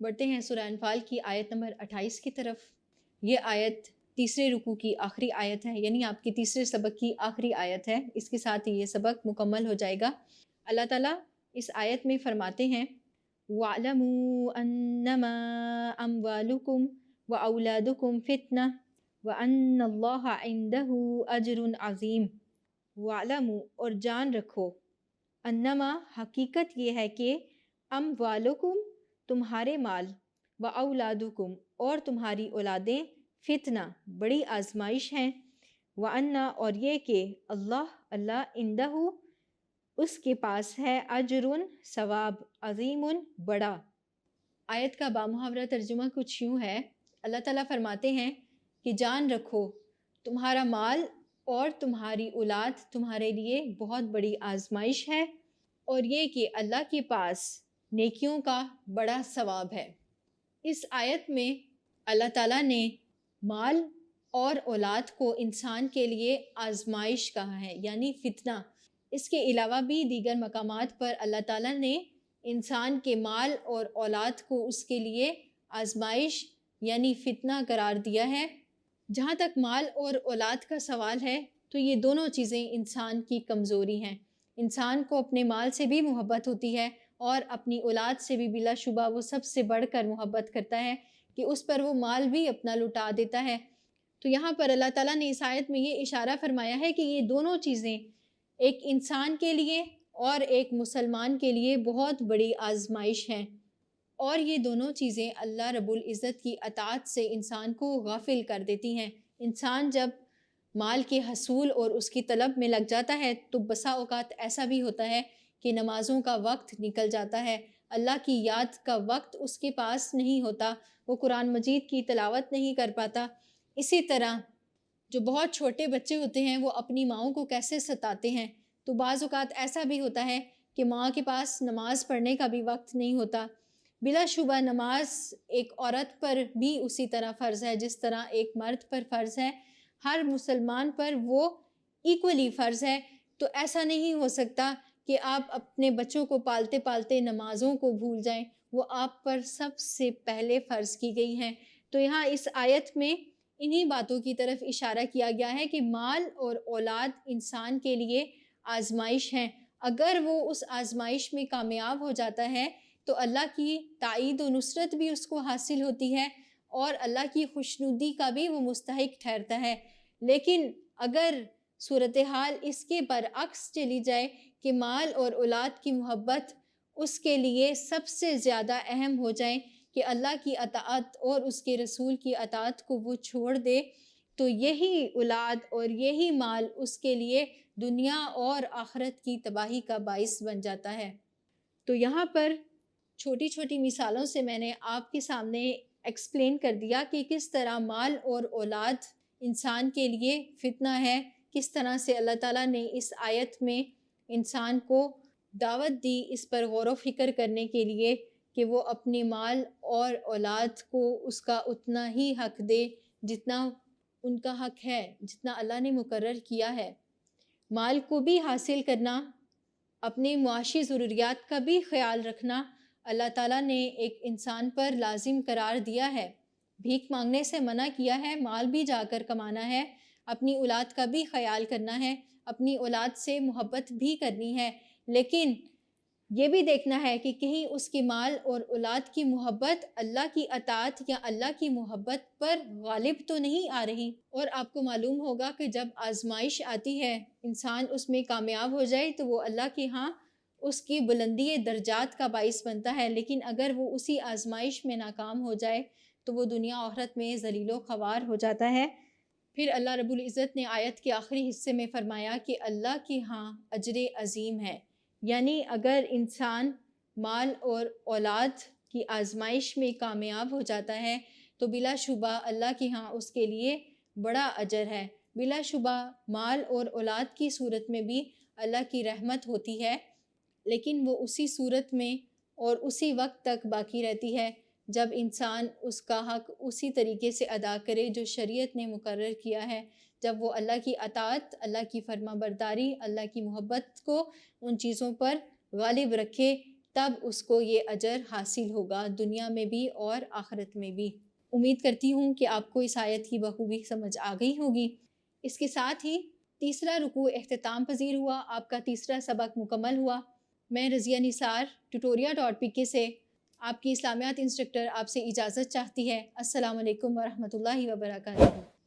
بڑھتے ہیں سورہ انفال کی آیت نمبر 28 کی طرف۔ یہ آیت تیسرے رکوع کی آخری آیت ہے، یعنی آپ کی تیسرے سبق کی آخری آیت ہے۔ اس کے ساتھ ہی یہ سبق مکمل ہو جائے گا۔ اللہ تعالیٰ اس آیت میں فرماتے ہیں وَاعْلَمُوا أَنَّمَا أَمْوَالُكُمْ وَأَوْلَادُكُمْ فِتْنَةٌ وَأَنَّ اللَّهَ عِندَهُ أَجْرٌ عَظِيمٌ۔ وَاعْلَمُوا اور جان رکھو، انما حقیقت یہ ہے کہ اموالکم تمہارے مال، واولادکم اور تمہاری اولادیں فتنہ بڑی آزمائش ہیں، وَأَنَّ اور یہ کہ اللہ عندہ اس کے پاس ہے اجرٌ ثواب عظیم بڑا۔ آیت کا بامحاورہ ترجمہ کچھ یوں ہے، اللہ تعالیٰ فرماتے ہیں کہ جان رکھو تمہارا مال اور تمہاری اولاد تمہارے لیے بہت بڑی آزمائش ہے، اور یہ کہ اللہ کے پاس نیکیوں کا بڑا ثواب ہے۔ اس آیت میں اللہ تعالیٰ نے مال اور اولاد کو انسان کے لیے آزمائش کہا ہے، یعنی فتنہ۔ اس کے علاوہ بھی دیگر مقامات پر اللہ تعالیٰ نے انسان کے مال اور اولاد کو اس کے لیے آزمائش یعنی فتنہ قرار دیا ہے۔ جہاں تک مال اور اولاد کا سوال ہے تو یہ دونوں چیزیں انسان کی کمزوری ہیں۔ انسان کو اپنے مال سے بھی محبت ہوتی ہے اور اپنی اولاد سے بھی بلا شبہ وہ سب سے بڑھ کر محبت کرتا ہے کہ اس پر وہ مال بھی اپنا لٹا دیتا ہے۔ تو یہاں پر اللہ تعالیٰ نے اس آیت میں یہ اشارہ فرمایا ہے کہ یہ دونوں چیزیں ایک انسان کے لیے اور ایک مسلمان کے لیے بہت بڑی آزمائش ہیں، اور یہ دونوں چیزیں اللہ رب العزت کی اطاعت سے انسان کو غافل کر دیتی ہیں۔ انسان جب مال کے حصول اور اس کی طلب میں لگ جاتا ہے تو بسا اوقات ایسا بھی ہوتا ہے کہ نمازوں کا وقت نکل جاتا ہے، اللہ کی یاد کا وقت اس کے پاس نہیں ہوتا، وہ قرآن مجید کی تلاوت نہیں کر پاتا۔ اسی طرح جو بہت چھوٹے بچے ہوتے ہیں وہ اپنی ماؤں کو کیسے ستاتے ہیں، تو بعض اوقات ایسا بھی ہوتا ہے کہ ماں کے پاس نماز پڑھنے کا بھی وقت نہیں ہوتا۔ بلا شبہ نماز ایک عورت پر بھی اسی طرح فرض ہے جس طرح ایک مرد پر فرض ہے، ہر مسلمان پر وہ ایکولی فرض ہے۔ تو ایسا نہیں ہو سکتا کہ آپ اپنے بچوں کو پالتے پالتے نمازوں کو بھول جائیں، وہ آپ پر سب سے پہلے فرض کی گئی ہیں۔ تو یہاں اس آیت میں انہی باتوں کی طرف اشارہ کیا گیا ہے کہ مال اور اولاد انسان کے لیے آزمائش ہیں۔ اگر وہ اس آزمائش میں کامیاب ہو جاتا ہے تو اللہ کی تائید و نصرت بھی اس کو حاصل ہوتی ہے اور اللہ کی خوشنودی کا بھی وہ مستحق ٹھہرتا ہے۔ لیکن اگر صورتحال اس کے برعکس چلی جائے کہ مال اور اولاد کی محبت اس کے لیے سب سے زیادہ اہم ہو جائے کہ اللہ کی اطاعت اور اس کے رسول کی اطاعت کو وہ چھوڑ دے، تو یہی اولاد اور یہی مال اس کے لیے دنیا اور آخرت کی تباہی کا باعث بن جاتا ہے۔ تو یہاں پر چھوٹی چھوٹی مثالوں سے میں نے آپ کے سامنے ایکسپلین کر دیا کہ کس طرح مال اور اولاد انسان کے لیے فتنہ ہے، کس طرح سے اللہ تعالیٰ نے اس آیت میں انسان کو دعوت دی اس پر غور و فکر کرنے کے لیے کہ وہ اپنے مال اور اولاد کو اس کا اتنا ہی حق دے جتنا ان کا حق ہے، جتنا اللہ نے مقرر کیا ہے۔ مال کو بھی حاصل کرنا، اپنے معاشی ضروریات کا بھی خیال رکھنا اللہ تعالیٰ نے ایک انسان پر لازم قرار دیا ہے۔ بھیک مانگنے سے منع کیا ہے، مال بھی جا کر کمانا ہے، اپنی اولاد کا بھی خیال کرنا ہے، اپنی اولاد سے محبت بھی کرنی ہے، لیکن یہ بھی دیکھنا ہے کہ کہیں اس کی مال اور اولاد کی محبت اللہ کی اطاعت یا اللہ کی محبت پر غالب تو نہیں آ رہی۔ اور آپ کو معلوم ہوگا کہ جب آزمائش آتی ہے انسان اس میں کامیاب ہو جائے تو وہ اللہ کے ہاں اس کی بلندی درجات کا باعث بنتا ہے، لیکن اگر وہ اسی آزمائش میں ناکام ہو جائے تو وہ دنیا آخرت میں ذلیل و خوار ہو جاتا ہے۔ پھر اللہ رب العزت نے آیت کے آخری حصے میں فرمایا کہ اللہ کے ہاں اجر عظیم ہے، یعنی اگر انسان مال اور اولاد کی آزمائش میں کامیاب ہو جاتا ہے تو بلا شبہ اللہ کے ہاں اس کے لیے بڑا اجر ہے۔ بلا شبہ مال اور اولاد کی صورت میں بھی اللہ کی رحمت ہوتی ہے، لیکن وہ اسی صورت میں اور اسی وقت تک باقی رہتی ہے جب انسان اس کا حق اسی طریقے سے ادا کرے جو شریعت نے مقرر کیا ہے، جب وہ اللہ کی اطاعت، اللہ کی فرما برداری، اللہ کی محبت کو ان چیزوں پر غالب رکھے تب اس کو یہ اجر حاصل ہوگا دنیا میں بھی اور آخرت میں بھی۔ امید کرتی ہوں کہ آپ کو اس آیت کی بخوبی سمجھ آ گئی ہوگی۔ اس کے ساتھ ہی تیسرا رکوع اختتام پذیر ہوا، آپ کا تیسرا سبق مکمل ہوا۔ میں رضیہ نثار tutoria.pk سے آپ کی اسلامیات انسٹرکٹر آپ سے اجازت چاہتی ہے۔ السلام علیکم ورحمۃ اللہ وبرکاتہ۔